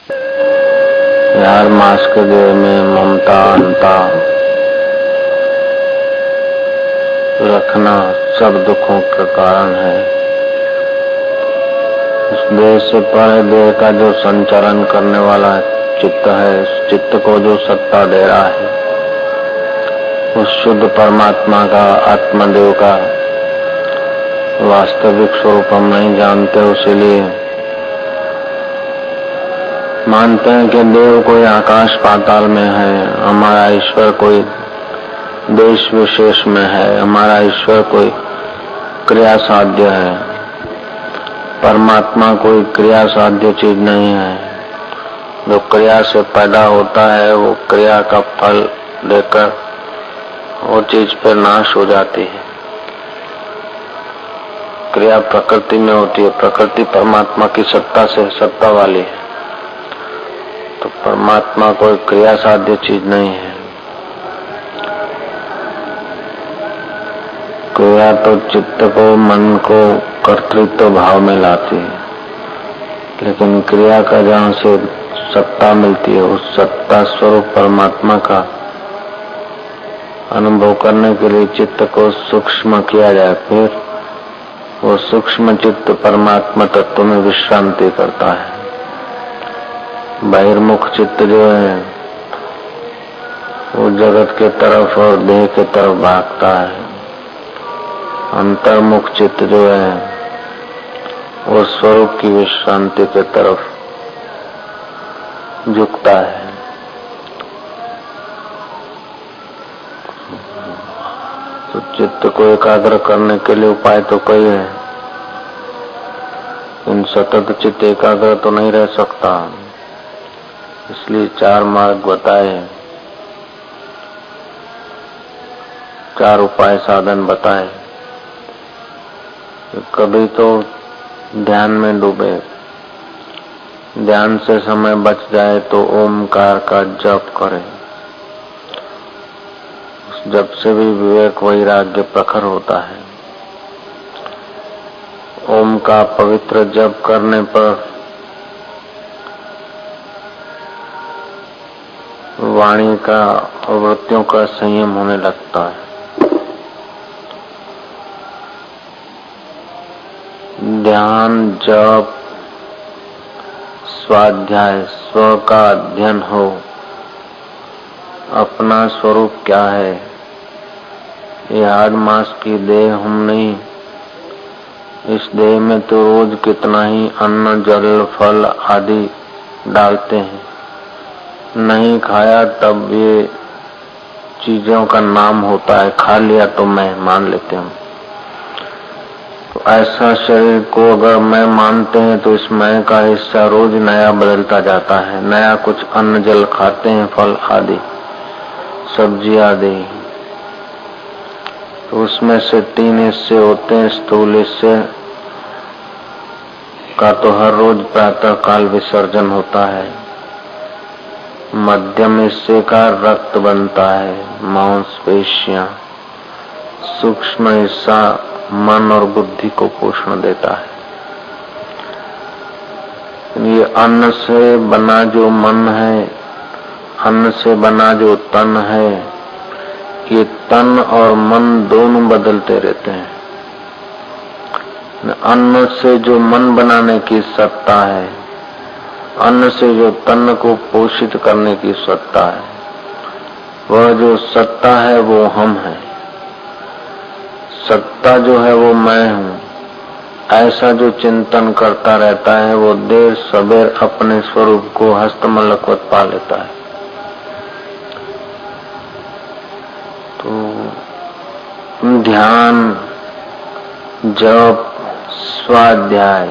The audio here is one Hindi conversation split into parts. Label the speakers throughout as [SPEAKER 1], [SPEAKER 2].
[SPEAKER 1] हर मास के देह में ममता अंता रखना सब दुखों का कारण है। इस देह से परे देह का जो संचालन करने वाला चित्त है, उस चित्त को जो सत्ता दे रहा है, उस शुद्ध परमात्मा का, आत्मदेव का वास्तविक स्वरूप हम नहीं जानते। इसीलिए मानते हैं कि देव कोई आकाश पाताल में है, हमारा ईश्वर कोई देश विशेष में है, हमारा ईश्वर कोई क्रिया साध्य है। परमात्मा कोई क्रिया साध्य चीज नहीं है। जो क्रिया से पैदा होता है वो क्रिया का फल देकर वो चीज फिर नाश हो जाती है। क्रिया प्रकृति में होती है, प्रकृति परमात्मा की सत्ता से सत्ता वाली है। तो परमात्मा कोई क्रिया साध्य चीज नहीं है। क्रिया तो चित्त को, मन को कर्तृत्व भाव में लाती है, लेकिन क्रिया का जहाँ से सत्ता मिलती है, उस सत्ता स्वरूप परमात्मा का अनुभव करने के लिए चित्त को सूक्ष्म किया जाए, फिर वो सूक्ष्म चित्त परमात्मा तत्व में विश्रांति करता है। बहिर्मुख चित्त जो है वो जगत के तरफ और देह के तरफ भागता है। अंतर्मुख चित्त जो है वो स्वरूप की विश्रांति के तरफ झुकता है। तो चित्त को एकाग्र करने के लिए उपाय तो कई है, इन सतत चित्त एकाग्र तो नहीं रह सकता, इसलिए 4 मार्ग बताए, 4 उपाय साधन बताए। कभी तो ध्यान में डूबे, ध्यान से समय बच जाए तो ओमकार का जप करें। उस जप से भी विवेक वैराग्य प्रखर होता है। ओम का पवित्र जप करने पर वाणी का और वृत्तियों का संयम होने लगता है। ध्यान, जप, स्वाध्याय, स्व का अध्ययन हो, अपना स्वरूप क्या है, ये हाड़ मांस की देह हम नहीं। इस देह में तो रोज कितना ही अन्न, जल, फल आदि डालते हैं, नहीं खाया तब ये चीजों का नाम होता है, खा लिया तो मैं मान लेते हैं। तो ऐसा शरीर को अगर मैं मानते हैं तो इस मैं का हिस्सा रोज नया बदलता जाता है। नया कुछ अन्न जल खाते हैं, फल आदि, सब्जी आदि, तो उसमें से 3 हिस्से होते हैं। स्थूल हिस्से का तो हर रोज प्रातः काल विसर्जन होता है। मध्यम हिस्से का रक्त बनता है, मांसपेशियां। सूक्ष्म हिस्सा मन और बुद्धि को पोषण देता है। ये अन्न से बना जो मन है, अन्न से बना जो तन है, ये तन और मन दोनों बदलते रहते हैं। अन्न से जो मन बनाने की सत्ता है, अन्न से जो तन को पोषित करने की सत्ता है, वह जो सत्ता है वो हम है। सत्ता जो है वो मैं हूँ। ऐसा जो चिंतन करता रहता है वो देर सबेर अपने स्वरूप को हस्तमलकवत पा लेता है। तो ध्यान, जप, स्वाध्याय,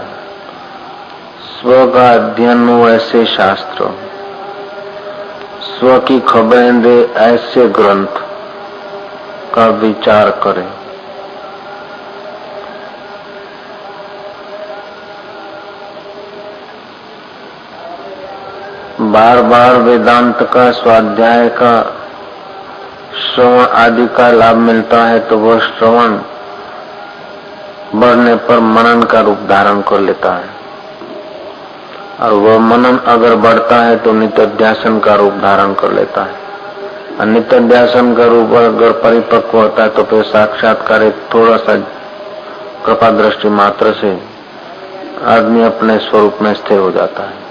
[SPEAKER 1] स्व का अध्ययन हो ऐसे शास्त्र, स्व की खबरें दे ऐसे ग्रंथ का विचार करें। बार बार वेदांत का, स्वाध्याय का, श्रवण आदि का लाभ मिलता है तो वह श्रवण बढ़ने पर मनन का रूप धारण कर लेता है। और वह मनन अगर बढ़ता है तो नित्याध्यासन का रूप धारण कर लेता है। और नित्याध्यासन का रूप अगर परिपक्व होता है तो फिर साक्षात्कार एक थोड़ा सा कृपा दृष्टि मात्र से आदमी अपने स्वरूप में स्थिर हो जाता है।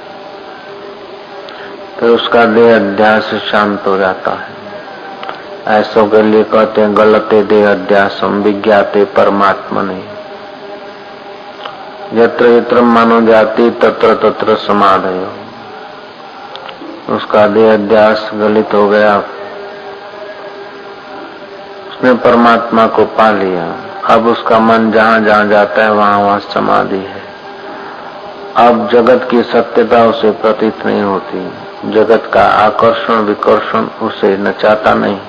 [SPEAKER 1] फिर उसका देह अध्यास शांत हो जाता है। ऐसों के लिए कहते हैं गलते देह अध्यासम विज्ञाते परमात्मने। यत्र यत्र मानो जाति तत्र तत्र समाधयो। उसका देह अध्यास गलित हो गया, उसने परमात्मा को पा लिया। अब उसका मन जहाँ जहाँ जाता है वहाँ वहाँ समाधि है। अब जगत की सत्यता उसे प्रतीत नहीं होती, जगत का आकर्षण विकर्षण उसे नचाता नहीं।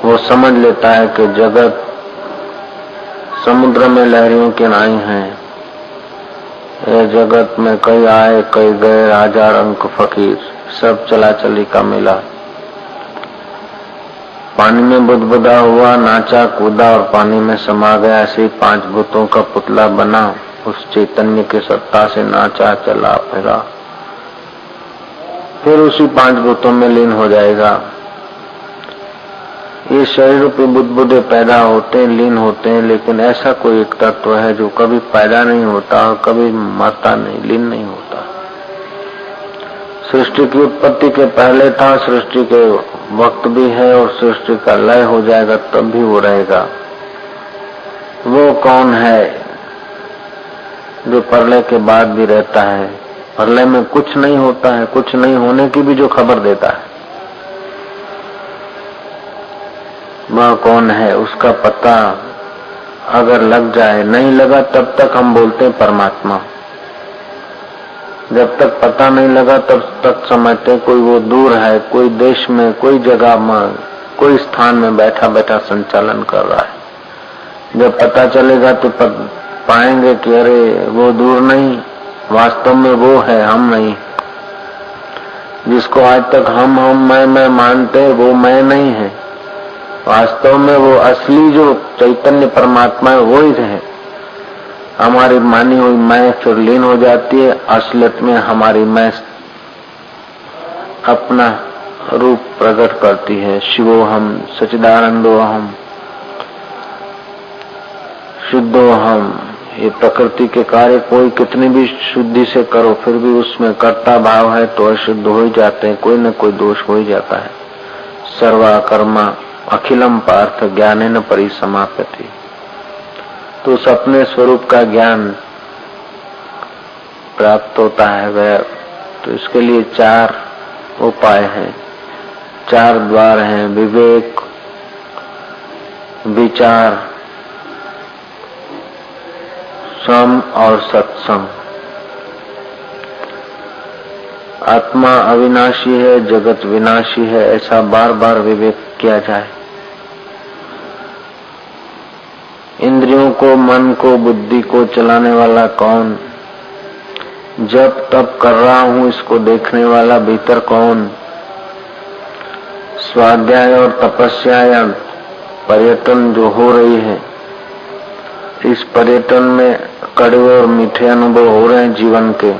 [SPEAKER 1] वो समझ लेता है कि जगत समुद्र में लहरियों की नाई है। ये जगत में कई आए कई गए, राजा रंक फकीर, सब चला चली का मिला। पानी में बुदबुदा हुआ, नाचा कूदा और पानी में समा गया। ऐसे ही पांच भूतों का पुतला बना, उस चैतन्य की सत्ता से नाचा चला फिरा, फिर उसी पांच भूतों में लीन हो जाएगा। ये शरीर रूपी बुदबुदे पैदा होते हैं, लीन होते हैं, लेकिन ऐसा कोई एक तत्व है जो कभी पैदा नहीं होता और कभी मरता नहीं, लीन नहीं होता। सृष्टि की उत्पत्ति के पहले था, सृष्टि के वक्त भी है और सृष्टि का लय हो जाएगा तब भी वो रहेगा। वो कौन है जो प्रलय के बाद भी रहता है? प्रलय में कुछ नहीं होता है, कुछ नहीं होने की भी जो खबर देता है, वह कौन है? उसका पता अगर लग जाए, नहीं लगा तब तक हम बोलते हैं परमात्मा। जब तक पता नहीं लगा तब तक समझते कोई वो दूर है, कोई देश में, कोई जगह में, कोई स्थान में बैठा बैठा संचालन कर रहा है। जब पता चलेगा तो पाएंगे कि अरे वो दूर नहीं, वास्तव में वो है, हम नहीं। जिसको आज तक हम मैं मानते, वो मैं नहीं है। वास्तव में वो असली जो चैतन्य परमात्मा है वो ही है। हमारी मानी हुई मैं फिर लीन हो जाती है, असलियत में हमारी मैं अपना रूप प्रकट करती है। शिवोहम सच्चिदानंदोहम शुद्धोहम। ये प्रकृति के कार्य कोई कितनी भी शुद्धि से करो फिर भी उसमें कर्ता भाव है तो अशुद्ध हो ही जाते हैं, कोई न कोई दोष हो ही जाता है। सर्वा कर्मा अखिलम पार्थ ज्ञानेन परिसमाप्यते। तो उस अपने स्वरूप का ज्ञान प्राप्त होता है वह। तो इसके लिए चार उपाय हैं, चार द्वार हैं, विवेक, विचार, सम और सत्संग। आत्मा अविनाशी है, जगत विनाशी है, ऐसा बार बार विवेक किया जाए। इंद्रियों को, मन को, बुद्धि को चलाने वाला कौन? जब तब कर रहा हूं इसको देखने वाला भीतर कौन? स्वाध्याय और तपस्या या पर्यटन जो हो रही है, इस पर्यटन में कड़वे और मीठे अनुभव हो रहे हैं जीवन के।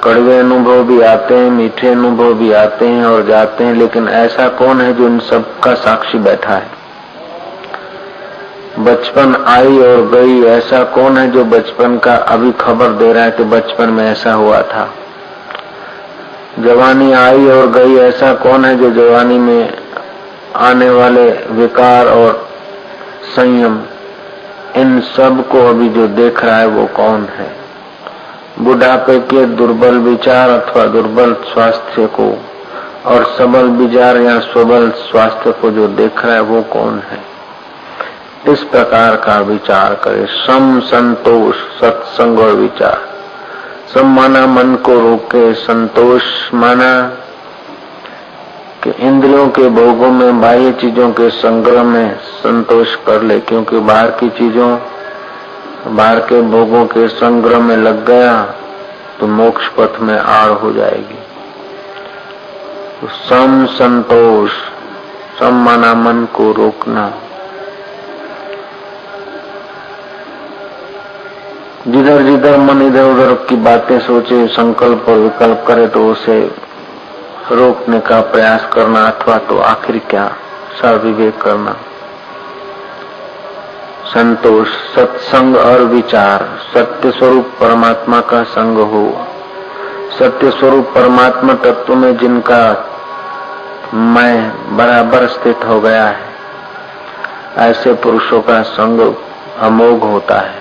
[SPEAKER 1] कड़वे अनुभव भी आते हैं, मीठे अनुभव भी आते हैं और जाते हैं, लेकिन ऐसा कौन है जो इन सब का साक्षी बैठा है? बचपन आई और गई, ऐसा कौन है जो बचपन का अभी खबर दे रहा है कि बचपन में ऐसा हुआ था? जवानी आई और गई, ऐसा कौन है जो जवानी में आने वाले विकार और संयम, इन सब को अभी जो देख रहा है वो कौन है? बुढ़ापे के दुर्बल विचार अथवा दुर्बल स्वास्थ्य को और सबल विचार या स्वबल स्वास्थ्य को जो देख रहा है वो कौन है? इस प्रकार का विचार करे। सम, संतोष, सत्संग और विचार। सम माना मन को रोके, संतोष माना कि इंद्रियों के भोगों में, बाह्य चीजों के संग्रह में संतोष कर ले, क्योंकि बाहर की चीजों, बाहर के भोगों के संग्रह में लग गया तो मोक्ष पथ में आड़ हो जाएगी। तो सम, संतोष। सम माना मन को रोकना, जिधर जिधर मन इधर उधर की बातें सोचे, संकल्प और विकल्प करे तो उसे रोकने का प्रयास करना, अथवा तो आखिर क्या सर्वविवेक करना। संतोष, सत्संग और विचार, सत्य स्वरूप परमात्मा का संग हो। सत्य स्वरूप परमात्मा तत्व में जिनका मैं बराबर स्थित हो गया है, ऐसे पुरुषों का संग अमोघ होता है।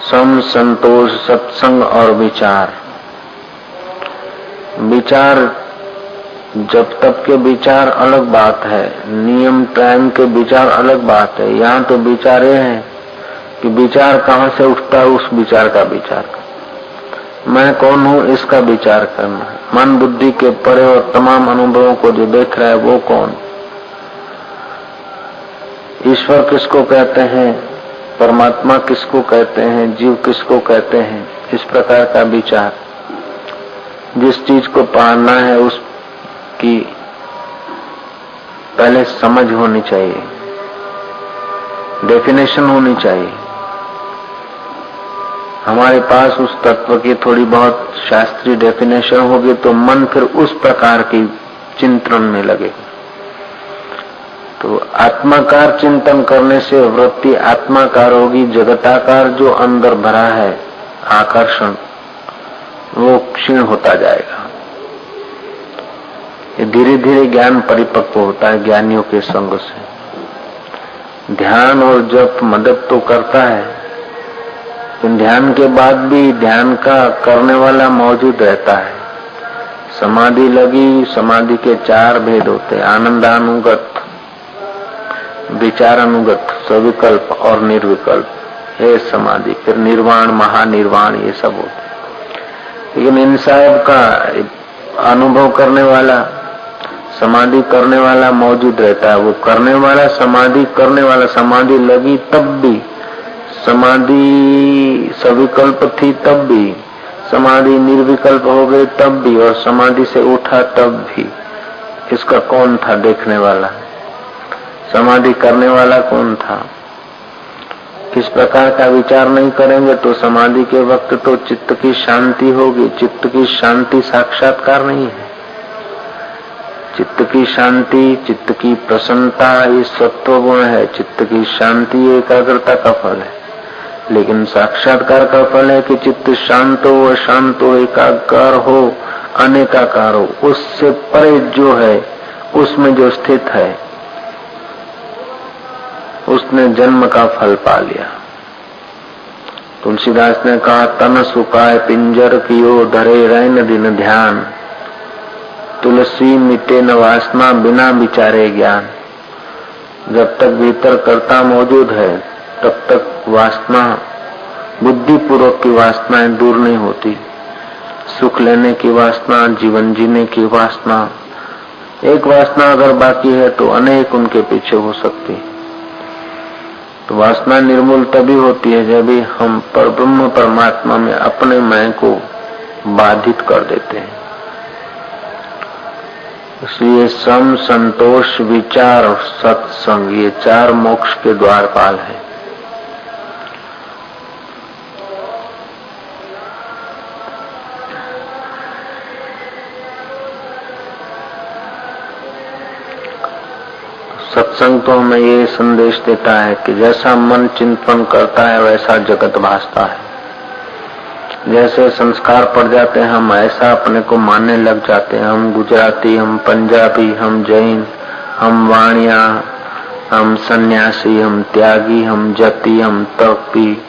[SPEAKER 1] सम, संतोष, सत्संग और विचार। विचार, जब तक के विचार अलग बात है, नियम टाइम के विचार अलग बात है। यहाँ तो विचार ये है कि विचार कहाँ से उठता है, उस विचार का विचार करना। मैं कौन हूँ इसका विचार करना है। मन बुद्धि के परे और तमाम अनुभवों को जो देख रहा है वो कौन। ईश्वर किसको कहते हैं, परमात्मा किसको कहते हैं, जीव किसको कहते हैं, इस प्रकार का विचार। जिस चीज को पाना है उसकी पहले समझ होनी चाहिए, डेफिनेशन होनी चाहिए। हमारे पास उस तत्व की थोड़ी बहुत शास्त्रीय डेफिनेशन होगी तो मन फिर उस प्रकार की चिंतन में लगेगा। तो आत्माकार चिंतन करने से वृत्ति आत्माकार होगी। जगताकार जो अंदर भरा है आकर्षण, वो क्षीण होता जाएगा। ये धीरे धीरे ज्ञान परिपक्व होता है ज्ञानियों के संग से। ध्यान और जप मदद तो करता है, लेकिन ध्यान के बाद भी ध्यान का करने वाला मौजूद रहता है। समाधि लगी, समाधि के 4 भेद होते हैं, आनंदानुगत, विचारानुगत, सविकल्प और निर्विकल्प है समाधि। फिर निर्वाण, महानिर्वाण, ये सब होते। लेकिन इन सब का अनुभव करने वाला, समाधि करने वाला मौजूद रहता है। वो करने वाला, समाधि करने वाला, समाधि लगी तब भी, समाधि सविकल्प थी तब भी, समाधि निर्विकल्प हो गई तब भी, और समाधि से उठा तब भी। इसका कौन था देखने वाला? समाधि करने वाला कौन था? किस प्रकार का विचार नहीं करेंगे तो समाधि के वक्त तो चित्त की शांति होगी। चित्त की शांति साक्षात्कार नहीं है। चित्त की शांति, चित्त की प्रसन्नता, ये सत्व गुण है। चित्त की शांति एकाग्रता का फल है, लेकिन साक्षात्कार का फल है कि चित्त शांत हो, अशांत हो, एकाकार हो, अनेकाकार हो। उससे परे जो है, उसमें जो स्थित है, उसने जन्म का फल पा लिया। तुलसीदास ने कहा, तन सुखाए पिंजर कियो, धरे रैन दिन ध्यान। तुलसी मिटे न वासना, बिना विचारे ज्ञान। जब तक भीतर कर्ता मौजूद है तब तक वासना, बुद्धि पूर्वक की वासनाएं दूर नहीं होती। सुख लेने की वासना, जीवन जीने की वासना, एक वासना अगर बाकी है तो अनेक उनके पीछे हो सकती है। तो वासना निर्मूल तभी होती है जब हम परब्रह्म परमात्मा में अपने मैं को बाधित कर देते हैं। इसलिए सम, संतोष, विचार और सत्संग, ये 4 मोक्ष के द्वारपाल हैं। सत्संग तो हमें ये संदेश देता है कि जैसा मन चिंतन करता है वैसा जगत भासता है। जैसे संस्कार पड़ जाते हैं हम ऐसा अपने को मानने लग जाते हैं। हम गुजराती, हम पंजाबी, हम जैन, हम वाणिया, हम सन्यासी, हम त्यागी, हम जति, हम तपी,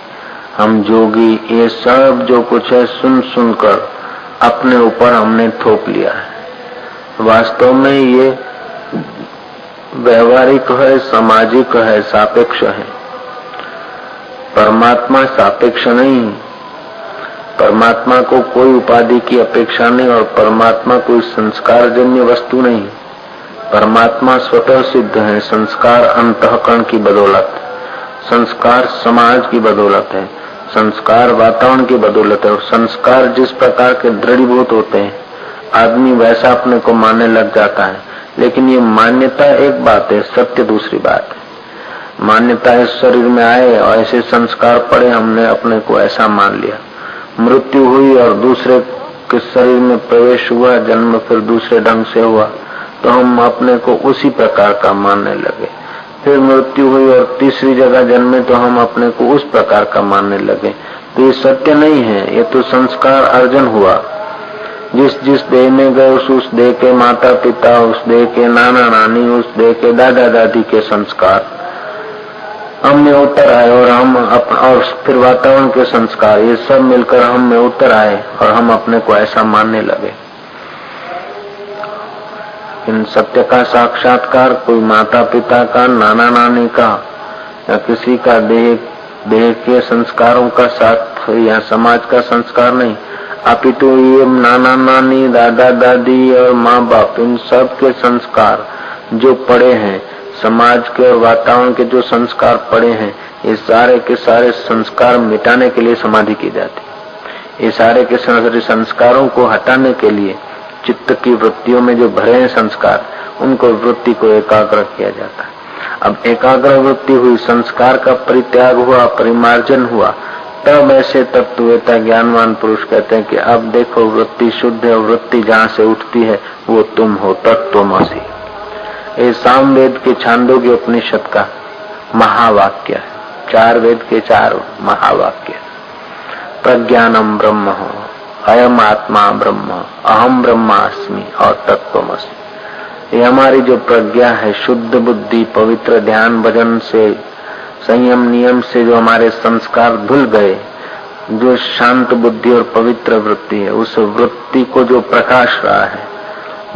[SPEAKER 1] हम जोगी, ये सब जो कुछ है सुन सुनकर अपने ऊपर हमने थोप लिया है। वास्तव में ये व्यवहारिक है, सामाजिक है, सापेक्ष है। परमात्मा सापेक्ष नहीं। परमात्मा को कोई उपाधि की अपेक्षा नहीं और परमात्मा कोई संस्कारजन्य वस्तु नहीं। परमात्मा स्वतः सिद्ध है। संस्कार अंतःकरण की बदौलत, संस्कार समाज की बदौलत है, संस्कार वातावरण की बदौलत है। और संस्कार जिस प्रकार के दृढ़ीभूत होते हैं, आदमी वैसा अपने को मानने लग जाता है। लेकिन ये मान्यता एक बात है, सत्य दूसरी बात है। मान्यता इस शरीर में आए और ऐसे संस्कार पड़े, हमने अपने को ऐसा मान लिया। मृत्यु हुई और दूसरे के शरीर में प्रवेश हुआ, जन्म फिर दूसरे ढंग से हुआ, तो हम अपने को उसी प्रकार का मानने लगे। फिर मृत्यु हुई और तीसरी जगह जन्मे तो हम अपने को उस प्रकार का मानने लगे। तो ये सत्य नहीं है, ये तो संस्कार अर्जन हुआ। जिस जिस देह में गए उस देह के माता पिता, उस देह के नाना नानी, उस देह के दादा दादी के संस्कार हम में उतर आए और फिर वातावरण के संस्कार, ये सब मिलकर हम में उतर आए और हम अपने को ऐसा मानने लगे। इन सत्य का साक्षात्कार कोई माता पिता का, नाना नानी का या किसी का देह के संस्कारों का साथ या समाज का संस्कार नहीं, अपितु ये नाना नानी, दादा दादी और माँ बाप, इन सब के संस्कार जो पड़े हैं, समाज के और वातावरण के जो संस्कार पड़े हैं, ये सारे के सारे संस्कार मिटाने के लिए समाधि की जाती। ये सारे के सारे संस्कारों को हटाने के लिए चित्त की वृत्तियों में जो भरे हैं संस्कार, उनको वृत्ति को एकाग्र किया जाता है। अब एकाग्र वृत्ति हुई, संस्कार का परित्याग हुआ, परिमार्जन हुआ, तब ऐसे तत्ववेता ज्ञानवान पुरुष कहते हैं कि अब देखो वृत्ति शुद्ध है, वृत्ति जहाँ से उठती है वो तुम हो, तत्त्वमसि। ये सामवेद के छांदोग्य उपनिषद का महावाक्य है, 4 वेद के 4 महावाक्य। प्रज्ञानम ब्रह्म, अयम आत्मा ब्रह्म, अहम ब्रह्मास्मि और तत्त्वमसि। ये हमारी जो प्रज्ञा है, शुद्ध बुद्धि, पवित्र ध्यान भजन से, संयम नियम से जो हमारे संस्कार धुल गए, जो शांत बुद्धि और पवित्र वृत्ति है, उस वृत्ति को जो प्रकाश रहा है,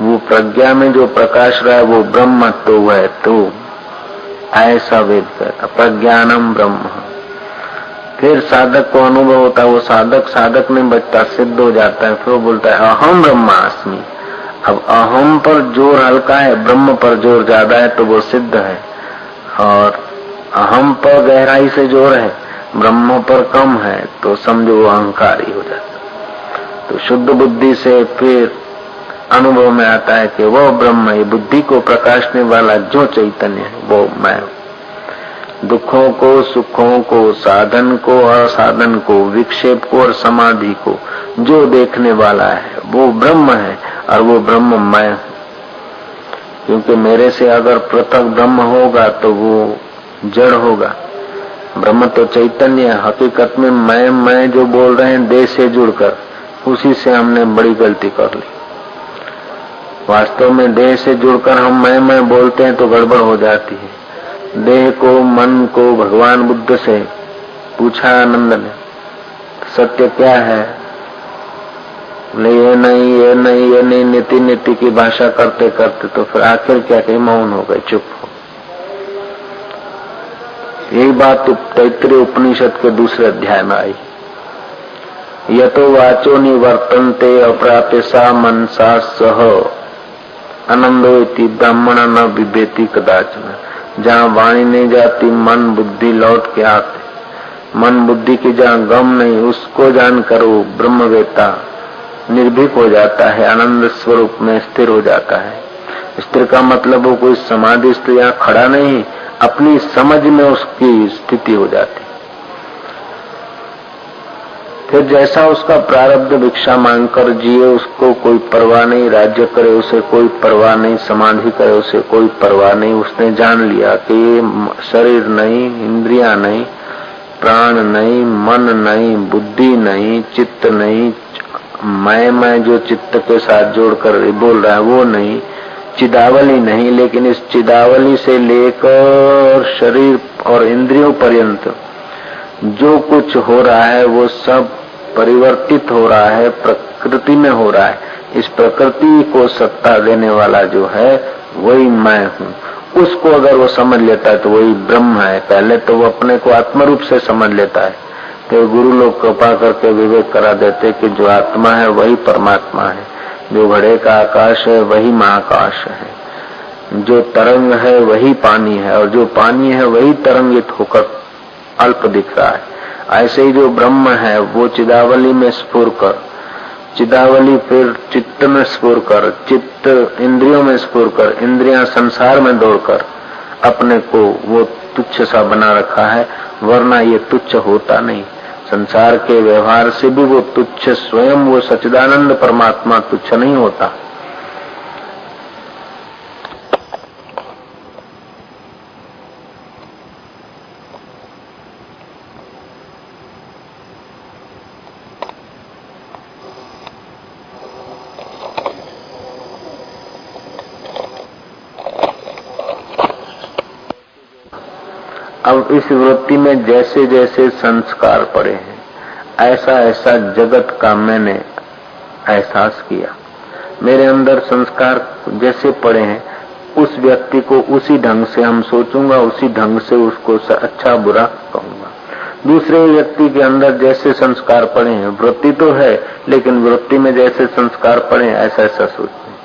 [SPEAKER 1] वो प्रज्ञा में जो प्रकाश रहा है वो ब्रह्म तो है। तो ऐसा वेद कहता प्रज्ञानम ब्रह्म। फिर साधक को अनुभव होता है, वो साधक नहीं बचता, सिद्ध हो जाता है, फिर वो बोलता है अहम ब्रह्मास्मि। अब अहम पर जोर हल्का है, ब्रह्म पर जोर ज्यादा है, तो वो सिद्ध है। और अहम पर गहराई से जोर है, ब्रह्म पर कम है, तो समझो वो अहंकारी हो जाता। तो शुद्ध बुद्धि से फिर अनुभव में आता है कि वो ब्रह्म है, बुद्धि को प्रकाशने वाला जो चैतन्य है वो मैं हूं। दुखों को, सुखों को, साधन को, असाधन को, विक्षेप को और समाधि को जो देखने वाला है वो ब्रह्म है और वो ब्रह्म मैं हूं। क्योंकि मेरे से अगर पृथक ब्रह्म होगा तो वो जड़ होगा। ब्रह्म तो चैतन्य है। हकीकत में मैं जो बोल रहे हैं देह से जुड़कर, उसी से हमने बड़ी गलती कर ली। वास्तव में देह से जुड़कर हम मैं बोलते हैं तो गड़बड़ हो जाती है। देह को, मन को भगवान बुद्ध से पूछा आनंद ने, सत्य क्या है? ये नहीं नीति नीति की भाषा करते करते तो फिर आखिर क्या कही, मौन हो गए, चुप हो। यही बात तैत्तिरीय उपनिषद के दूसरे अध्याय में आई। यतो वाचो निवर्तन्ते अप्राप्य सा मनसा सह आनंदो इति ब्राह्मण न बिभेति कदाचन। जहाँ वाणी नहीं जाती, मन बुद्धि लौट के आते। मन बुद्धि की जहाँ गम नहीं, उसको जानकर वो ब्रह्मवेत्ता निर्भीक हो जाता है, आनंद स्वरूप में स्थिर हो जाता है। स्थिर का मतलब वो कोई समाधि स्थिति, यहाँ खड़ा नहीं, अपनी समझ में उसकी स्थिति हो जाती। फिर जैसा उसका प्रारब्ध भिक्षा मांगकर जिए, उसको कोई परवाह नहीं, राज्य करे उसे कोई परवाह नहीं, समाधि करे उसे कोई परवाह नहीं। उसने जान लिया कि ये शरीर नहीं, इंद्रियां नहीं, प्राण नहीं, मन नहीं, बुद्धि नहीं, चित्त नहीं, मैं जो चित्त के साथ जोड़कर बोल रहा है वो नहीं, चिदावली नहीं। लेकिन इस चिदावली से लेकर शरीर और इंद्रियों पर्यंत जो कुछ हो रहा है वो सब परिवर्तित हो रहा है, प्रकृति में हो रहा है। इस प्रकृति को सत्ता देने वाला जो है वही मैं हूँ। उसको अगर वो समझ लेता है तो वही ब्रह्म है। पहले तो वो अपने को आत्मरूप से समझ लेता है, तो गुरु लोग कृपा करके विवेक करा देते कि जो आत्मा है वही परमात्मा है, जो घड़े का आकाश है वही महाकाश है, जो तरंग है वही पानी है और जो पानी है वही तरंगित होकर अल्प दिख रहा है। ऐसे ही जो ब्रह्म है वो चिदावली में स्फुर कर, चिदावली फिर चित्त में स्फुर कर, चित्त इंद्रियों में स्फुर कर, इंद्रियां संसार में दौड़कर अपने को वो तुच्छ सा बना रखा है, वरना ये तुच्छ होता नहीं। संसार के व्यवहार से भी वो तुच्छ, स्वयं वो सच्चिदानंद परमात्मा तुच्छ नहीं होता। अब इस वृत्ति में जैसे जैसे संस्कार पड़े हैं, ऐसा ऐसा जगत का मैंने एहसास किया। मेरे अंदर संस्कार जैसे पड़े हैं, उस व्यक्ति को उसी ढंग से हम सोचूंगा, उसी ढंग से उसको अच्छा बुरा कहूंगा। दूसरे व्यक्ति के अंदर जैसे संस्कार पड़े हैं, वृत्ति तो है लेकिन वृत्ति में जैसे संस्कार पड़े हैं, ऐसा ऐसा सोचते हैं।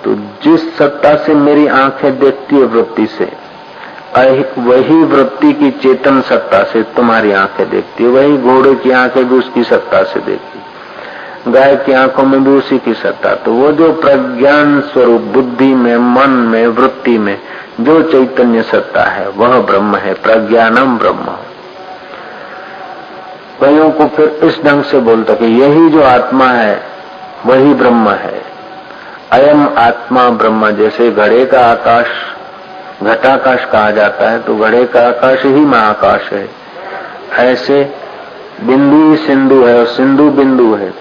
[SPEAKER 1] तो जिस सत्ता से मेरी आंखें देखती है वृत्ति से, वही वृत्ति की चेतन सत्ता से तुम्हारी आंखें देखती है। वही घोड़े की आंखें भी उसकी सत्ता से देखती, गाय की आंखों में भी उसी की सत्ता। तो वो जो प्रज्ञान स्वरूप बुद्धि में, मन में, वृत्ति में जो चैतन्य सत्ता है, वह ब्रह्म है, प्रज्ञानम ब्रह्म। कईयों को फिर इस ढंग से बोलता कि यही जो आत्मा है वही ब्रह्म है, अयम आत्मा ब्रह्म। जैसे घड़े का आकाश घटाकाश कहा जाता है, तो घड़े का आकाश ही महाकाश है। ऐसे बिंदु ही सिंधु है और सिंधु बिंदु है।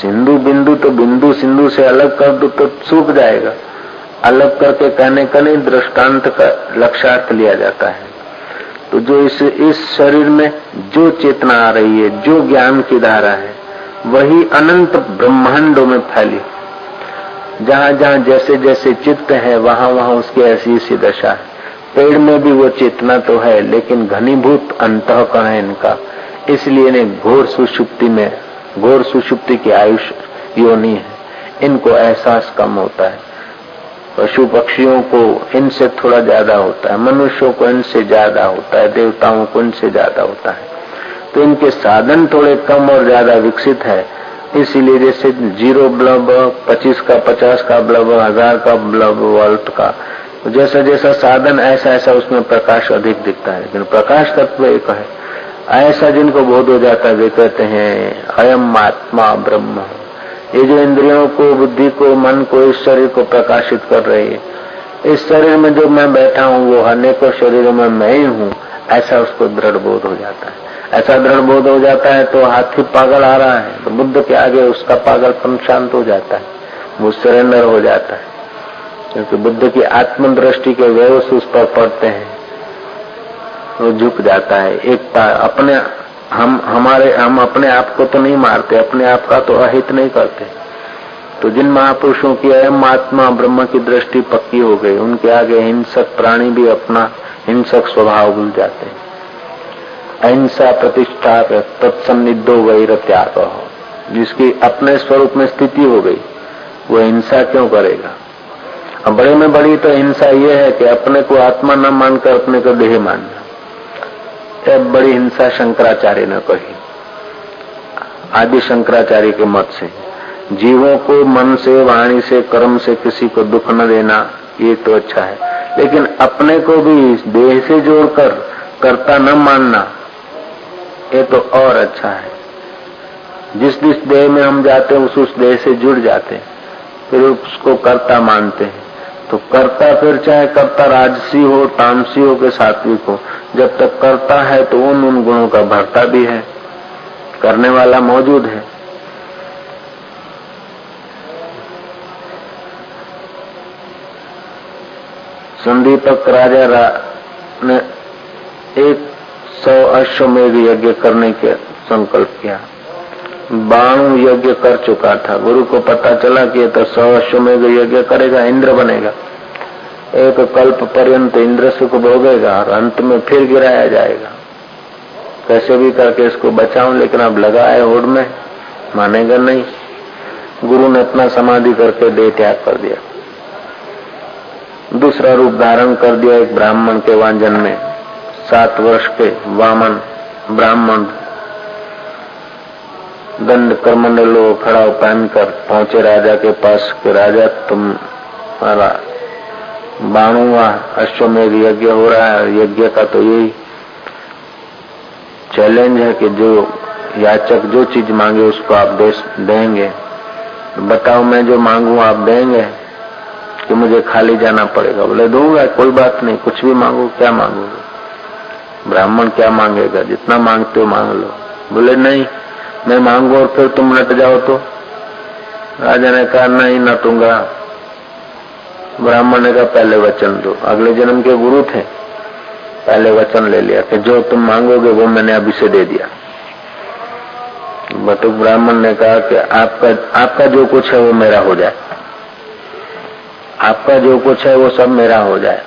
[SPEAKER 1] सिंधु बिंदु तो बिंदु सिंधु से अलग कर दो तो सूख जाएगा। अलग करके कहने का नहीं, दृष्टांत का लक्ष्यार्थ लिया जाता है। तो जो इस शरीर में जो चेतना आ रही है, जो ज्ञान की धारा है, वही अनंत ब्रह्मांडों में फैली। जहाँ जहाँ जैसे जैसे चित्त है, वहाँ वहाँ उसकी ऐसी सी दशा है। पेड़ में भी वो चेतना तो है, लेकिन घनीभूत अंतःकरण है इनका, इसलिए इन्हें घोर सुषुप्ति में, घोर सुषुप्ति की आयुष योनि है, इनको एहसास कम होता है। पशु पक्षियों को इनसे थोड़ा ज्यादा होता है, मनुष्यों को इनसे ज्यादा होता है, देवताओं को इनसे ज्यादा होता है। तो इनके साधन थोड़े कम और ज्यादा विकसित है। इसीलिए जैसे 0 बल्ब 25 का, 50 का बल्ब, 1000 का बल्ब, वोल्ट का, जैसा जैसा साधन ऐसा ऐसा उसमें प्रकाश अधिक दिखता है, लेकिन प्रकाश तत्व एक है। ऐसा जिनको बोध हो जाता है वे कहते हैं अयम आत्मा ब्रह्म। ये जो इंद्रियों को, बुद्धि को, मन को, इस शरीर को प्रकाशित कर रही है, इस शरीर में जो मैं बैठा हूँ वो अनेकों शरीरों में मैं ही हूँ, ऐसा उसको दृढ़ बोध हो जाता है। ऐसा दृढ़ बोध हो जाता है तो हाथी पागल आ रहा है तो बुद्ध के आगे उसका पागलपन शांत हो जाता है, वो सरेंडर हो जाता है, क्योंकि बुद्ध की आत्मदृष्टि के वेव्स उस पर पड़ते हैं, वो झुक जाता है। एक अपने हम अपने आप को तो नहीं मारते, अपने आप का तो अहित नहीं करते। तो जिन महापुरुषों की अयम आत्मा ब्रह्म की दृष्टि पक्की हो गई, उनके आगे हिंसक प्राणी भी अपना हिंसक स्वभाव भूल जाते हैं। अहिंसा प्रतिष्ठा तत्सन्निधो वैरत्याग, जिसकी अपने स्वरूप में स्थिति हो गई वो हिंसा क्यों करेगा। अब बड़े में बड़ी तो हिंसा ये है कि अपने को आत्मा न मानकर अपने को देह मानना। यह बड़ी हिंसा शंकराचार्य ने कही, आदि शंकराचार्य के मत से। जीवों को मन से, वाणी से, कर्म से किसी को दुख न देना, ये तो अच्छा है, लेकिन अपने को भी देह से जोड़कर कर्ता न मानना, ये तो और अच्छा है। जिस देह में हम जाते हैं उस देह से जुड़ जाते हैं, फिर उसको कर्ता मानते हैं। तो कर्ता फिर चाहे कर्ता राजसी हो, तामसी हो के सात्विक हो, जब तक कर्ता है तो उन गुणों का भरता भी है, करने वाला मौजूद है। संदीपक राजा ने 100 अश्वमेध यज्ञ करने के संकल्प किया। 92 यज्ञ कर चुका था। गुरु को पता चला कि ये तो 100 अश्वमेध यज्ञ करेगा, इंद्र बनेगा, एक कल्प पर्यंत इंद्र सुख भोगेगा और अंत में फिर गिराया जाएगा। कैसे भी करके इसको बचाऊं, लेकिन अब लगा है होड़ में, मानेगा नहीं। गुरु ने अपना समाधि करके देह त्याग कर दिया, दूसरा रूप धारण कर दिया। एक ब्राह्मण के वहां जन्मे, 7 वर्ष के वामन ब्राह्मण, दंड करमंडलों खड़ा पहनकर पहुंचे राजा के पास कि राजा तुम्हारा 92वां अश्वमेध यज्ञ हो रहा है। यज्ञ का तो यही चैलेंज है कि जो याचक जो चीज मांगे उसको आप देंगे। बताओ मैं जो मांगू आप देंगे कि मुझे खाली जाना पड़ेगा? बोले दूंगा, कोई बात नहीं, कुछ भी मांगो। क्या मांगोगे? ब्राह्मण क्या मांगेगा? जितना मांगते हो मांग लो। बोले नहीं, मैं मांगू और फिर तुम नट जाओ तो? राजा ने कहा नहीं नटूंगा। ब्राह्मण ने कहा पहले वचन दो। अगले जन्म के गुरु थे, पहले वचन ले लिया कि जो तुम मांगोगे वो मैंने अभी से दे दिया। बटुक ब्राह्मण ने कहा कि आपका जो कुछ है वो मेरा हो जाए, आपका जो कुछ है वो सब मेरा हो जाए।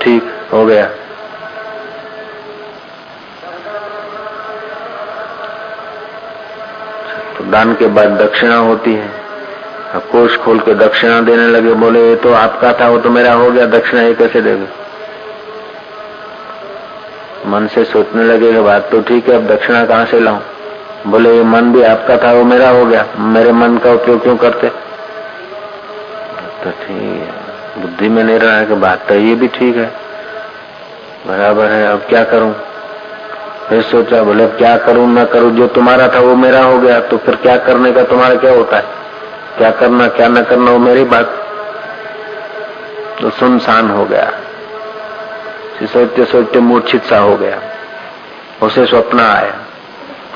[SPEAKER 1] ठीक हो गया। तो दान के बाद दक्षिणा होती है। कोष खोल के दक्षिणा देने लगे। बोले ये तो आपका था, वो तो मेरा हो गया, दक्षिणा ये कैसे देगा? मन से सोचने लगे कि बात तो ठीक है, अब दक्षिणा कहाँ से लाऊं? बोले ये मन भी आपका था, वो मेरा हो गया, मेरे मन का उपयोग क्यों करते? तो ठीक है, बुद्धि में नहीं रहा है कि बात तो ये भी ठीक है, बराबर है, अब क्या करूं? फिर सोचा, बोले क्या करूं ना करूं, जो तुम्हारा था वो मेरा हो गया, तो फिर क्या करने का तुम्हारा क्या होता है? क्या करना क्या न करना वो मेरी बात। तो सुनसान हो गया, सोचते सोचते मूर्छित सा हो गया। उसे स्वप्न आया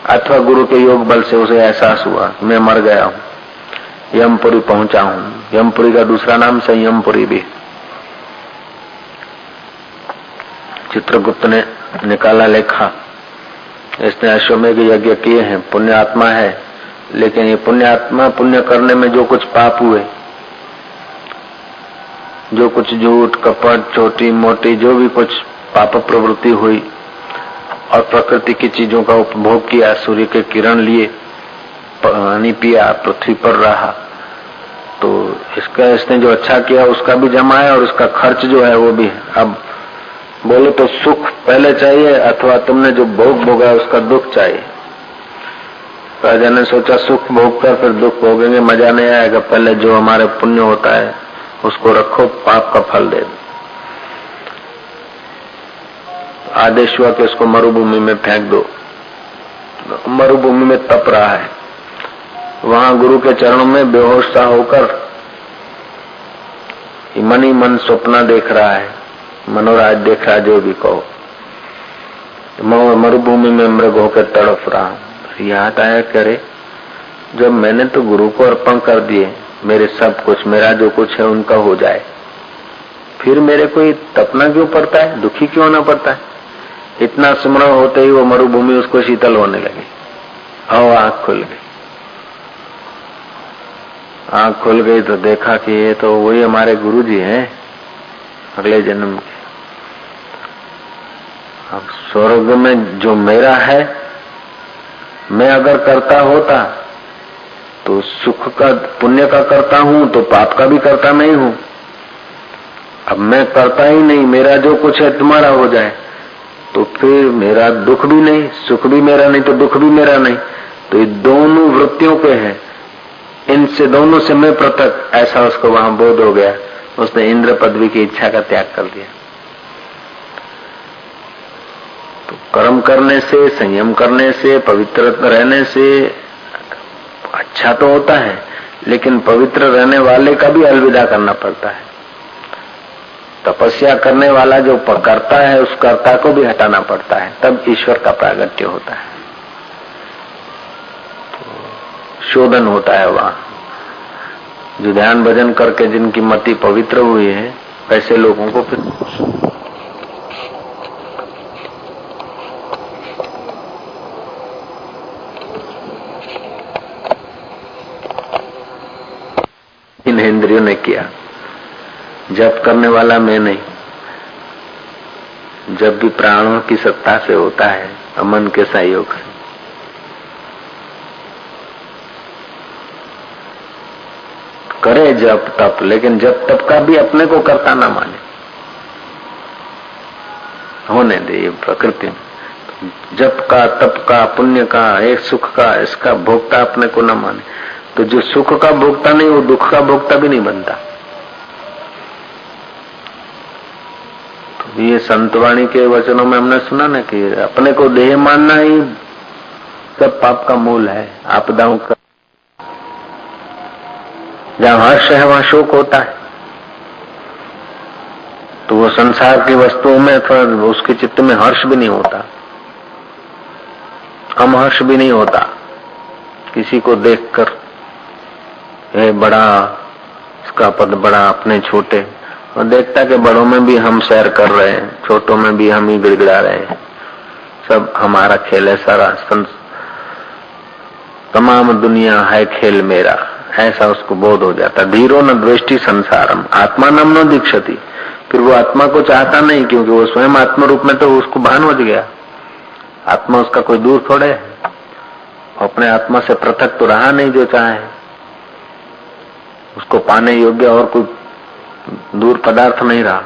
[SPEAKER 1] अथवा गुरु के योग बल से उसे एहसास हुआ मैं मर गया हूं, यमपुरी पहुंचा हूं। यमपुरी का दूसरा नाम संयमपुरी भी। चित्रगुप्त ने निकाला लेखा, इसने अश्वमेध यज्ञ किए हैं, पुण्य आत्मा है, लेकिन ये पुण्य आत्मा पुण्य करने में जो कुछ पाप हुए, जो कुछ झूठ कपट छोटी मोटी जो भी कुछ पाप प्रवृत्ति हुई और प्रकृति की चीजों का उपभोग किया, सूर्य के किरण लिए, पानी पिया, पृथ्वी पर रहा, तो इसने जो अच्छा किया उसका भी जमा है और उसका खर्च जो है वो भी है। अब बोले तो सुख पहले चाहिए अथवा तुमने जो भोग भोगा उसका दुख चाहिए? राजा ने सोचा सुख भोग कर फिर दुख भोगेंगे, मजा नहीं आएगा, पहले जो हमारे पुण्य होता है उसको रखो, पाप का फल दे दो। आदेश हुआ कि उसको मरुभूमि में फेंक दो। मरुभूमि में तप रहा है, वहां गुरु के चरणों में बेहोश सा होकर मन ही मन स्वप्न देख रहा है, मनोराज देख रहा है, जो भी कहो। मरुभूमि में मृग होकर तड़प रहा हूं। याद आया करे जब मैंने तो गुरु को अर्पण कर दिए, मेरे सब कुछ, मेरा जो कुछ है उनका हो जाए, फिर मेरे को तपना क्यों पड़ता है, दुखी क्यों होना पड़ता है? इतना स्मरण होते ही वो मरुभूमि उसको शीतल होने लगी और आंख खुल गई। आंख खुल गई तो देखा कि ये तो वही हमारे गुरु जी हैं अगले जन्म के। अब स्वर्ग में जो मेरा है, मैं अगर करता होता तो सुख का पुण्य का करता हूं तो पाप का भी करता नहीं हूं। अब मैं करता ही नहीं, मेरा जो कुछ है तुम्हारा हो जाए, तो फिर मेरा दुख भी नहीं, सुख भी मेरा नहीं, तो दुख भी मेरा नहीं, तो ये दोनों वृत्तियों के हैं, इनसे दोनों से मैं पृथक, ऐसा उसको वहां बोध हो गया। उसने इंद्र पदवी की इच्छा का त्याग कर दिया। तो कर्म करने से, संयम करने से, पवित्र रहने से अच्छा तो होता है, लेकिन पवित्र रहने वाले का भी अलविदा करना पड़ता है। तपस्या करने वाला जो करता है उस कर्ता को भी हटाना पड़ता है, तब ईश्वर का प्रागट्य होता है, तो शोधन होता है। वहां जो ध्यान भजन करके जिनकी मति पवित्र हुई है, वैसे लोगों को फिर इन इंद्रियों ने किया। जप करने वाला मैं नहीं, जब भी प्राणों की सत्ता से होता है, मन के सहयोग से। करे जप तप, लेकिन जप तप का भी अपने को करता ना माने, होने दे ये प्रकृति में। जप का, तप का, पुण्य का, एक सुख का, इसका भोक्ता अपने को न माने, तो जो सुख का भोक्ता नहीं वो दुख का भोक्ता भी नहीं बनता। ये संतवाणी के वचनों में हमने सुना ना कि अपने को देह मानना ही सब पाप का मूल है, आपदाओं का। जहाँ हर्ष है वहां शोक होता है। तो वो संसार की वस्तुओं में अथवा उसके चित्त में हर्ष भी नहीं होता, अमहर्ष भी नहीं होता। किसी को देखकर ये बड़ा, इसका पद बड़ा, अपने छोटे, और देखता कि बड़ों में भी हम सैर कर रहे हैं, छोटों में भी हम ही गिड़गिड़ा रहे हैं, सब हमारा खेल है, सारा तमाम दुनिया है खेल मेरा, ऐसा उसको बोध हो जाता। धीरो न द्वेष्टि संसारम आत्मा नम न दीक्षति। फिर वो आत्मा को चाहता नहीं, क्योंकि वो स्वयं आत्म रूप में तो उसको भान हो गया। आत्मा उसका कोई दूर थोड़े है, अपने आत्मा से पृथक तो रहा नहीं जो चाहे। उसको पाने योग्य और कोई दूर पदार्थ नहीं रहा।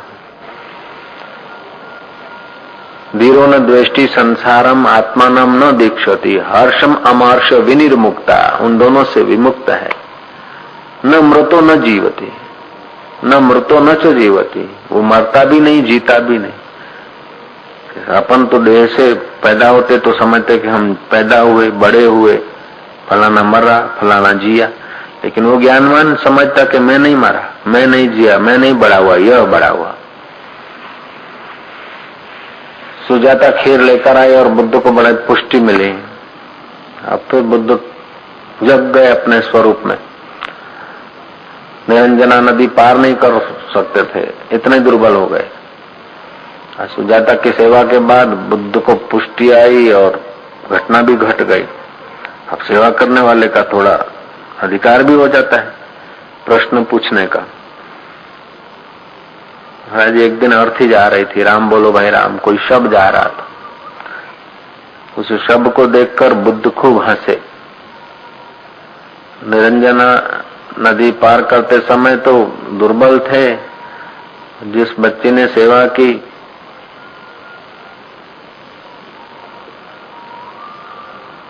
[SPEAKER 1] धीरो न द्वेष्टि संसारम आत्मानम न दीक्षति हर्षम अमर्ष विनिर्मुक्ता, उन दोनों से विमुक्त है। न मृतो न जीवती, न मृतो न च जीवती, वो मरता भी नहीं जीता भी नहीं। अपन तो देह से पैदा होते तो समझते कि हम पैदा हुए, बड़े हुए, फलाना मरा, फलाना जिया, लेकिन वो ज्ञानवान समझता कि मैं नहीं मरा, मैं नहीं जिया, मैं नहीं बड़ा हुआ, यह बड़ा हुआ। सुजाता खीर लेकर आए और बुद्ध को बड़ा पुष्टि मिली। अब फिर बुद्ध जग गए अपने स्वरूप में। निरंजना नदी पार नहीं कर सकते थे, इतने दुर्बल हो गए। सुजाता की सेवा के बाद बुद्ध को पुष्टि आई और घटना भी घट गई। अब सेवा करने वाले का थोड़ा अधिकार भी हो जाता है प्रश्न पूछने का। आज एक दिन अर्थी जा रही थी, राम बोलो भाई राम, कोई शब्द जा रहा था। उस शब्द को देखकर बुद्ध खूब हंसे। निरंजना नदी पार करते समय तो दुर्बल थे। जिस बच्चे ने सेवा की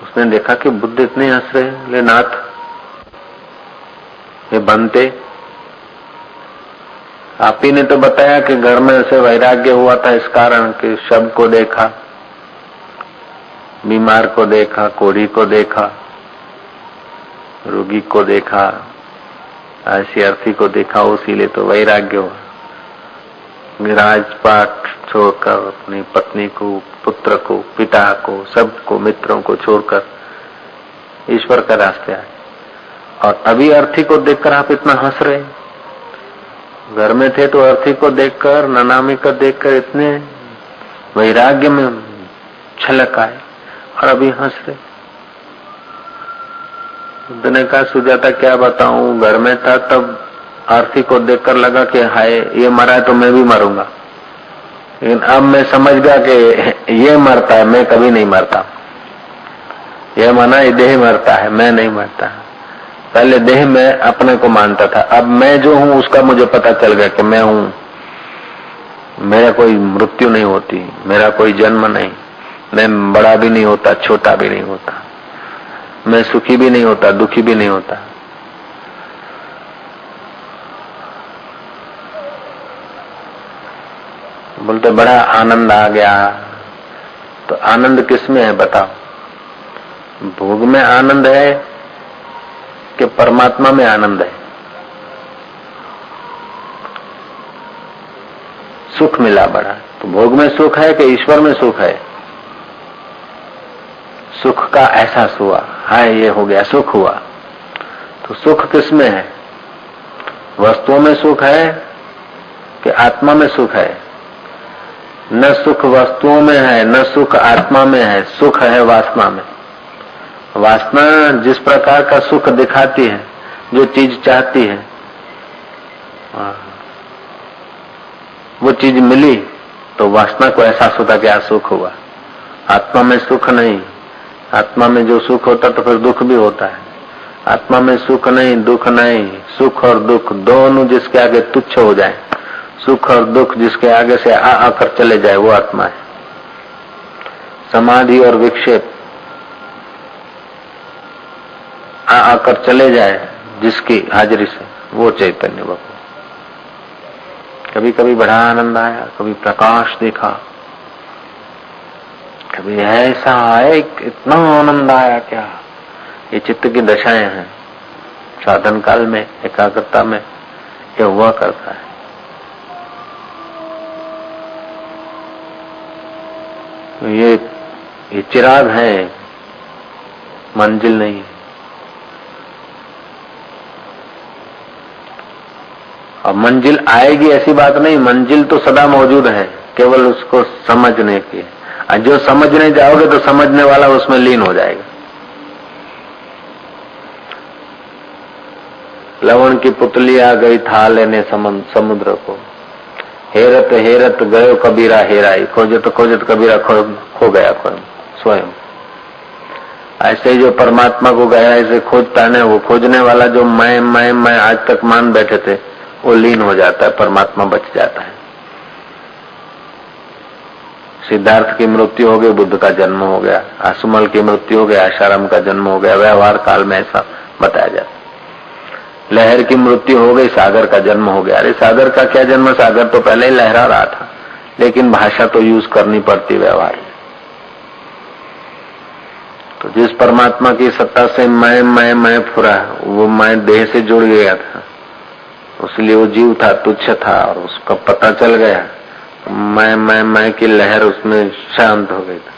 [SPEAKER 1] उसने देखा कि बुद्ध इतने हंस रहे, ले नाथ ये बनते, आप ही ने तो बताया कि घर में ऐसे वैराग्य हुआ था इस कारण कि शब्द को देखा, बीमार को देखा, कोढ़ी को देखा, रोगी को देखा, ऐसी अर्थी को देखा, उसीलिए तो वैराग्य हुआ। राजपाट छोड़कर अपनी पत्नी को, पुत्र को, पिता को, सबको, मित्रों को छोड़कर ईश्वर का रास्ते आए। और अभी अर्थी को देखकर आप इतना हंस रहे। घर में थे तो अर्थी को देखकर, ननामी को देखकर इतने वैराग्य में छलक आए और अभी हंस रहे। बुद्ध ने कहा सुजाता क्या बताऊं, घर में था तब आरती को देखकर लगा कि हाय ये मरा है तो मैं भी मरूंगा, लेकिन अब मैं समझ गया कि ये मरता है, मैं कभी नहीं मरता। यह माना ये देह मरता है, मैं नहीं मरता। पहले देह में अपने को मानता था, अब मैं जो हूं उसका मुझे पता चल गया कि मैं हूं, मेरा कोई मृत्यु नहीं होती, मेरा कोई जन्म नहीं, मैं बड़ा भी नहीं होता, छोटा भी नहीं होता, मैं सुखी भी नहीं होता, दुखी भी नहीं होता। बोलते बड़ा आनंद आ गया। तो आनंद किस में है बताओ? भोग में आनंद है कि परमात्मा में आनंद है? सुख मिला बड़ा, तो भोग में सुख है कि ईश्वर में सुख है? सुख का एहसास हुआ, हाय ये हो गया, सुख हुआ। तो सुख किस में है? वस्तुओं में सुख है कि आत्मा में सुख है? न सुख वस्तुओं में है, न सुख आत्मा में है, सुख है वासना में। वासना जिस प्रकार का सुख दिखाती है, जो चीज चाहती है वो चीज मिली तो वासना को एहसास होता क्या सुख हुआ। आत्मा में सुख नहीं, आत्मा में जो सुख होता तो फिर दुख भी होता है। आत्मा में सुख नहीं, दुख नहीं, सुख और दुख दोनों जिसके आगे तुच्छ हो जाए, सुख और दुख जिसके आगे से आकर चले जाए, वो आत्मा है। समाधि और विक्षेप आकर चले जाए जिसकी हाजिरी से, वो चैतन्य बाबू। कभी कभी बड़ा आनंद आया, कभी प्रकाश देखा, कभी ऐसा आए इतना आनंद आया। क्या ये चित्त की दशाएं हैं। साधन काल में, एकाग्रता में ये हुआ करता है। ये चिराग है, मंजिल नहीं। अब मंजिल आएगी ऐसी बात नहीं, मंजिल तो सदा मौजूद है, केवल उसको समझने की। और जो समझने जाओगे तो समझने वाला उसमें लीन हो जाएगा। लवण की पुतली आ गई था लेने समुद्र को, हेरत हेरत गयो कबीरा हेराई, खोजत खोजत कबीरा खो गया स्वयं। ऐसे जो परमात्मा को गहराई से खोजता है, वो खोजने वाला जो मैं आज तक मान बैठे थे, वो लीन हो जाता है, परमात्मा बच जाता है। सिद्धार्थ की मृत्यु हो गई, बुद्ध का जन्म हो गया। आसुमल की मृत्यु हो गई, आशाराम का जन्म हो गया। व्यवहार काल में ऐसा बताया जाता। लहर की मृत्यु हो गई, सागर का जन्म हो गया। अरे सागर का क्या जन्म, सागर तो पहले ही लहरा रहा था, लेकिन भाषा तो यूज करनी पड़ती व्यवहार में। तो जिस परमात्मा की सत्ता से मैं फुरा, वो मैं देह से जुड़ गया था, इसलिए वो जीव था, तुच्छ था, और उसका पता चल गया। मैं की लहर उसमें शांत हो गई था,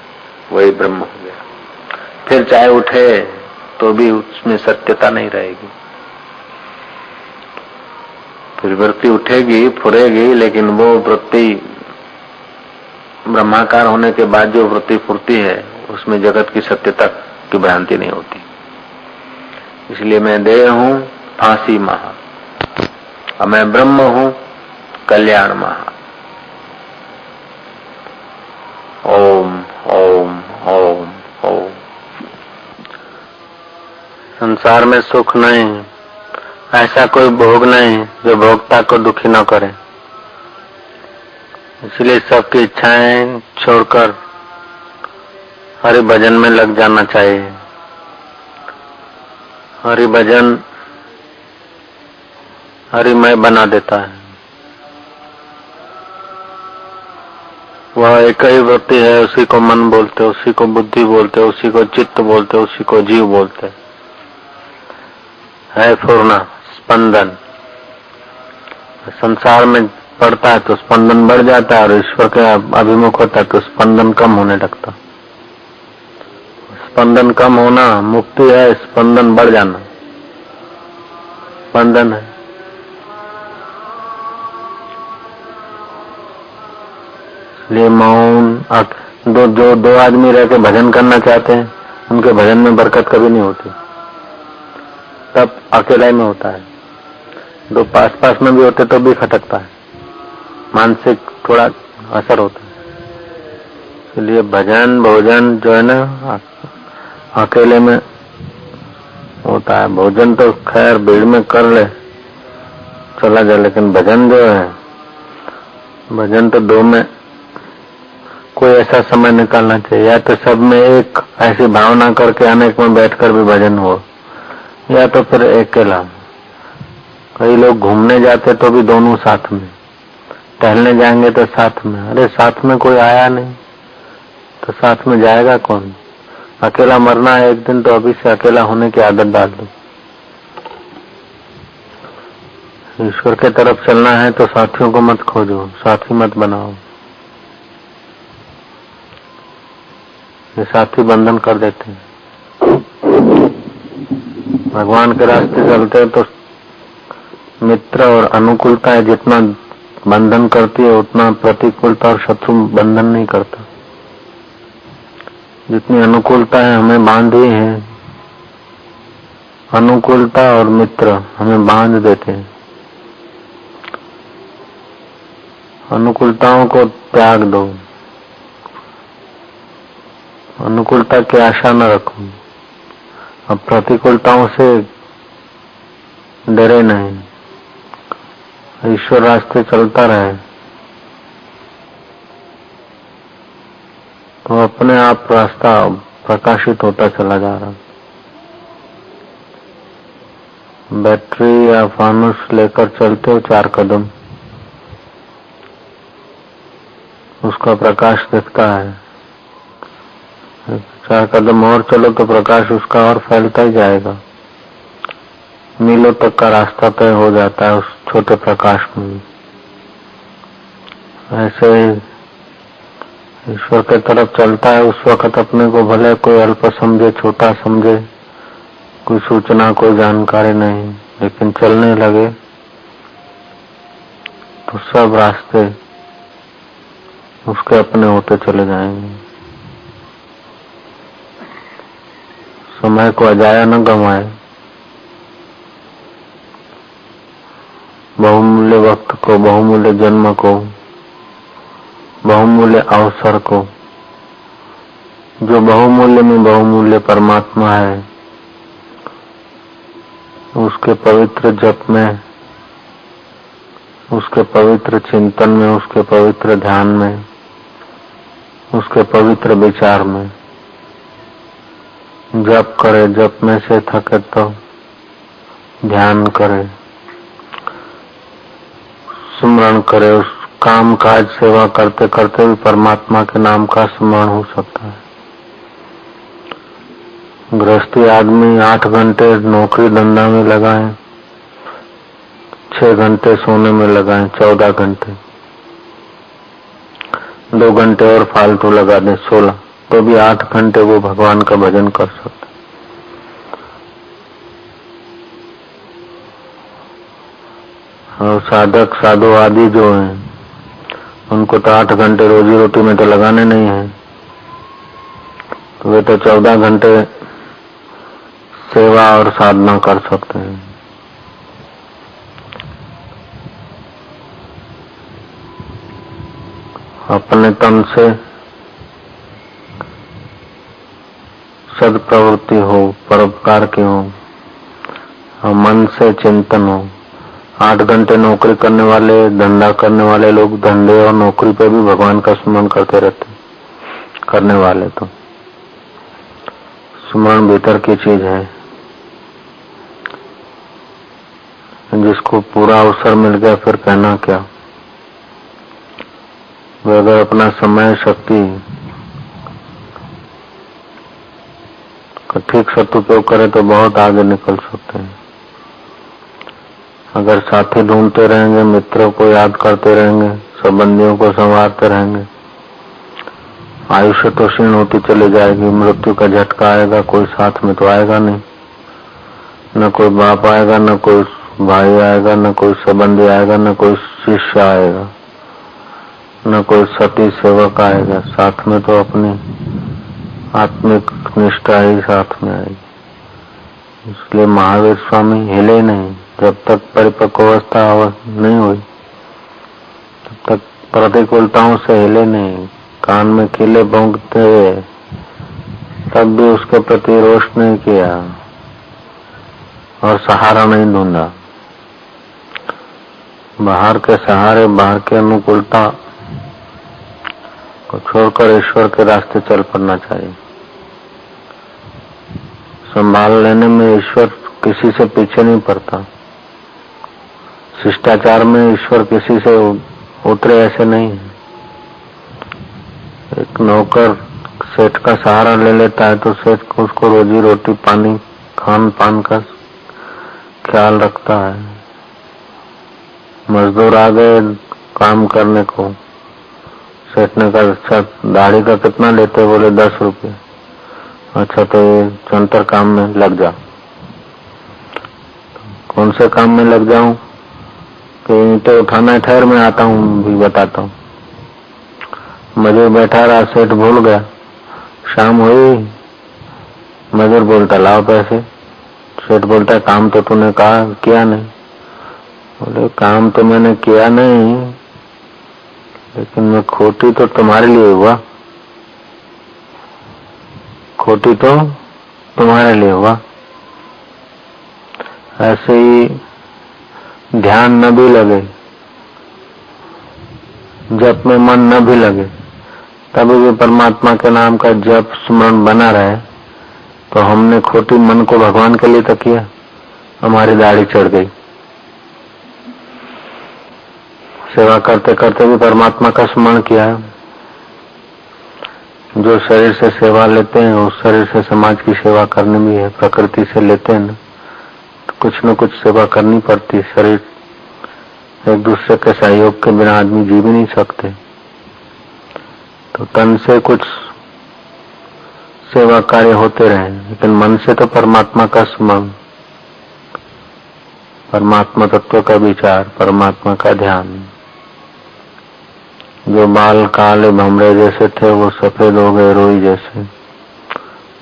[SPEAKER 1] वही ब्रह्म हो गया। फिर चाहे उठे तो भी उसमें सत्यता नहीं रहेगी। फिर वृत्ति उठेगी, फुरेगी, लेकिन वो वृत्ति ब्रह्माकार होने के बाद जो वृत्ति फुरती है, उसमें जगत की सत्यता की भ्रांति नहीं होती। इसलिए मैं देह हूं फांसी महा, और मैं ब्रह्म हूं कल्याण महा। ओम ओम ओम ओम। संसार में सुख नहीं, ऐसा कोई भोग नहीं जो भोक्ता को दुखी न करे। इसलिए सबकी इच्छाएं छोड़कर हरि भजन में लग जाना चाहिए। हरि भजन हरिमय बना देता है। वह एक ही वृत्ति है, उसी को मन बोलते, उसी को बुद्धि बोलते, उसी को चित्त बोलते, उसी को जीव बोलते है। पूर्ण स्पंदन संसार में पड़ता है तो स्पंदन बढ़ जाता है, और ईश्वर के अभिमुख होता है तो स्पंदन कम होने लगता। स्पंदन कम होना मुक्ति है, स्पंदन बढ़ जाना स्पंदन है। इसलिए मौन, दो आदमी रह के भजन करना चाहते हैं, उनके भजन में बरकत कभी नहीं होती, तब अकेला में होता है। दो पास में भी होते तो भी खटकता है, मानसिक थोड़ा असर होता है। इसलिए भजन भोजन जो है ना, अकेले में होता है। भोजन तो खैर भीड़ में कर ले चला जाए, लेकिन भजन जो है, भजन तो दो में कोई ऐसा समय निकालना चाहिए। या तो सब में एक ऐसी भावना करके अनेक में बैठकर भी भजन हो, या तो फिर अकेला। कई लोग घूमने जाते तो भी दोनों साथ में, टहलने जाएंगे तो साथ में। अरे साथ में कोई आया नहीं तो साथ में जाएगा कौन? अकेला मरना है एक दिन, तो अभी से अकेला होने की आदत डाल दो। ईश्वर के तरफ चलना है तो साथियों को मत खोजो, साथी मत बनाओ। ये साथी बंधन कर देते हैं। भगवान के रास्ते चलते हैं तो मित्र और अनुकूलता जितना बंधन करती है, उतना प्रतिकूलता और शत्रु बंधन नहीं करता। जितनी अनुकूलता है हमें बांधी है, अनुकूलता और मित्र हमें बांध देते हैं। अनुकूलताओं को त्याग दो, अनुकूलता की आशा न रखो, अब प्रतिकूलताओं से डरे नहीं, ईश्वर रास्ते चलता रहे तो अपने आप रास्ता प्रकाशित होता चला जा रहा। बैटरी या फानुस लेकर चलते हो 4 कदम, उसका प्रकाश दिखता है। 4 कदम और चलो तो प्रकाश उसका और फैलता ही जाएगा। मीलों तक का रास्ता तय हो जाता है उस छोटे प्रकाश में। ऐसे ईश्वर के तरफ चलता है। उस वक्त अपने को भले कोई अल्प समझे, छोटा समझे, कोई सूचना, कोई जानकारी नहीं, लेकिन चलने लगे तो सब रास्ते उसके अपने होते चले जाएंगे। समय को अजाया न गंवाए। बहुमूल्य वक्त को, बहुमूल्य जन्म को, बहुमूल्य अवसर को, जो बहुमूल्य में बहुमूल्य परमात्मा है, उसके पवित्र जप में, उसके पवित्र चिंतन में, उसके पवित्र ध्यान में, उसके पवित्र विचार में जप करे। जप में से थके तो ध्यान करे, स्मरण करे। उस काम काज सेवा करते करते भी परमात्मा के नाम का स्मरण हो सकता है। गृहस्थी आदमी 8 घंटे नौकरी धंधा में लगाए, 6 घंटे सोने में लगाए, 14 घंटे, 2 घंटे और फालतू लगा दे 16, तो भी 8 घंटे वो भगवान का भजन कर सकते। और साधक साधु आदि जो हैं, उनको तो 8 घंटे रोजी रोटी में तो लगाने नहीं है, तो वे तो 14 घंटे सेवा और साधना कर सकते हैं। अपने तन से सद्प्रवृत्ति हो, परोपकार की हो, और मन से चिंतन हो। 8 घंटे नौकरी करने वाले, धंधा करने वाले लोग धंधे और नौकरी पे भी भगवान का स्मरण करते रहते। करने वाले तो स्मरण भीतर की चीज है। जिसको पूरा अवसर मिल गया फिर कहना क्या। वो अगर अपना समय शक्ति का ठीक सदुपयोग करे तो बहुत आगे निकल सकते हैं। अगर साथी ढूंढते रहेंगे, मित्रों को याद करते रहेंगे, संबंधियों को संवारते रहेंगे, आयुष्य तो क्षीण होती चली जाएगी। मृत्यु का झटका आएगा, कोई साथ में तो आएगा नहीं। न कोई बाप आएगा, न कोई भाई आएगा, न कोई संबंधी आएगा, न कोई शिष्य आएगा, न कोई सती सेवक आएगा। साथ में तो अपनी आत्मिक निष्ठा ही साथ में आएगी। इसलिए महावीर स्वामी हिले नहीं जब तक परिपक्व अवस्था नहीं हुई, तब तक प्रतिकूलताओं से हिले नहीं। कान में कीले भौंकते हुए तब भी उसके प्रति रोष नहीं किया और सहारा नहीं ढूंढा। बाहर के सहारे, बाहर की अनुकूलता को छोड़कर ईश्वर के रास्ते चल पड़ना चाहिए। संभाल लेने में ईश्वर किसी से पीछे नहीं पड़ता। शिष्टाचार में ईश्वर किसी से उतरे ऐसे नहीं है। एक नौकर सेठ का सहारा ले लेता है तो सेठ को उसको रोजी रोटी, पानी, खान पान का ख्याल रखता है। मजदूर आ गए काम करने को, सेठ ने कहा अच्छा दाढ़ी का कितना लेते? बोले 10 रुपये। अच्छा तो ये चंतर काम में लग जा। कौन से काम में लग जाऊं? कि ईंटें उठाना है, ठहर मैं आता हूँ, भी बताता हूँ। मजदूर बैठा रहा, सेठ भूल गया। शाम हुई, मजदूर बोलता लाओ पैसे। सेठ बोलता काम तो तूने कहा किया नहीं। बोले काम तो मैंने किया नहीं, लेकिन मैं खोटी तो तुम्हारे लिए हुआ। खोटी तो तुम्हारे लिए हुआ। ऐसे ही ध्यान न भी लगे, जप में मन न भी लगे, तभी भी परमात्मा के नाम का जप स्मरण बना रहे, तो हमने खोटी मन को भगवान के लिए तो किया, हमारी दाढ़ी चढ़ गई। सेवा करते करते भी परमात्मा का स्मरण किया, जो शरीर से सेवा लेते हैं उस शरीर से समाज की सेवा करनी भी है। प्रकृति से लेते हैं ना तो कुछ न कुछ सेवा करनी पड़ती है। शरीर एक दूसरे के सहयोग के बिना आदमी जी भी नहीं सकते। तो तन से कुछ सेवा कार्य होते रहे, लेकिन मन से तो परमात्मा का स्मरण, परमात्मा तत्व का विचार, परमात्मा का ध्यान। जो बाल काले भमरे जैसे थे वो सफेद हो गए रोई जैसे।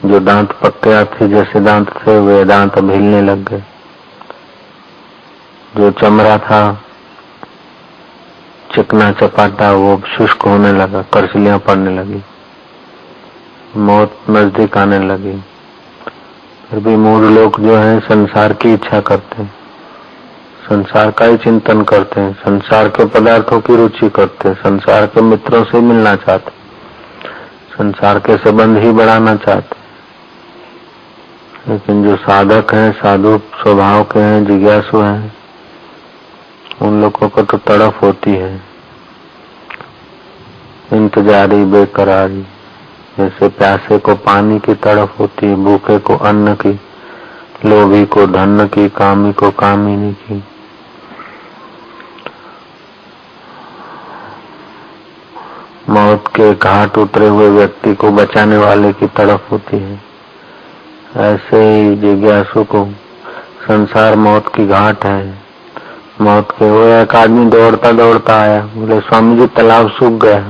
[SPEAKER 1] जो दांत पक्के हाथी जैसे दांत थे वे दांत अब हिलने लग गए। जो चमड़ा था चिकना चपाटा वो शुष्क होने लगा, करसलियां पड़ने लगी, मौत नजदीक आने लगी। फिर भी मूढ़ लोग जो है संसार की इच्छा करते हैं, संसार का ही चिंतन करते हैं, संसार के पदार्थों की रुचि करते हैं, संसार के मित्रों से मिलना चाहते, संसार के संबंध ही बढ़ाना चाहते। लेकिन जो साधक हैं, साधु स्वभाव के हैं, जिज्ञासु हैं, उन लोगों को तो तड़फ होती है, इंतजारी बेकरारी। जैसे प्यासे को पानी की तड़फ होती है, भूखे को अन्न की, लोभी को धन की, कामी को कामिनी की। मौत के घाट उतरे हुए व्यक्ति को बचाने वाले की तड़फ होती है। ऐसे ही जिज्ञासु को संसार मौत की घाट है। मौत के वो एक आदमी दौड़ता दौड़ता आया, बोले स्वामी जी तालाब सूख गया।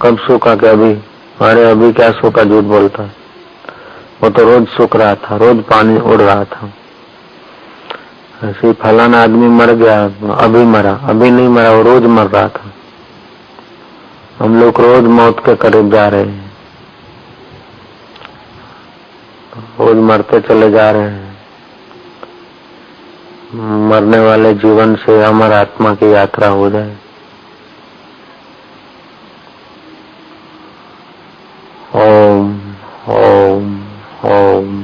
[SPEAKER 1] कब सूखा? क्या अभी? अरे अभी क्या सूखा, झूठ बोलता है, वो तो रोज सूख रहा था, रोज पानी उड़ रहा था। ऐसे फलाना आदमी मर गया, अभी मरा, अभी नहीं मरा, वो रोज मर रहा था। हम लोग रोज मौत के करीब जा रहे हैं, रोज मरते चले जा रहे हैं। मरने वाले जीवन से अमर आत्मा की यात्रा हो जाए। ओम ओम ओम।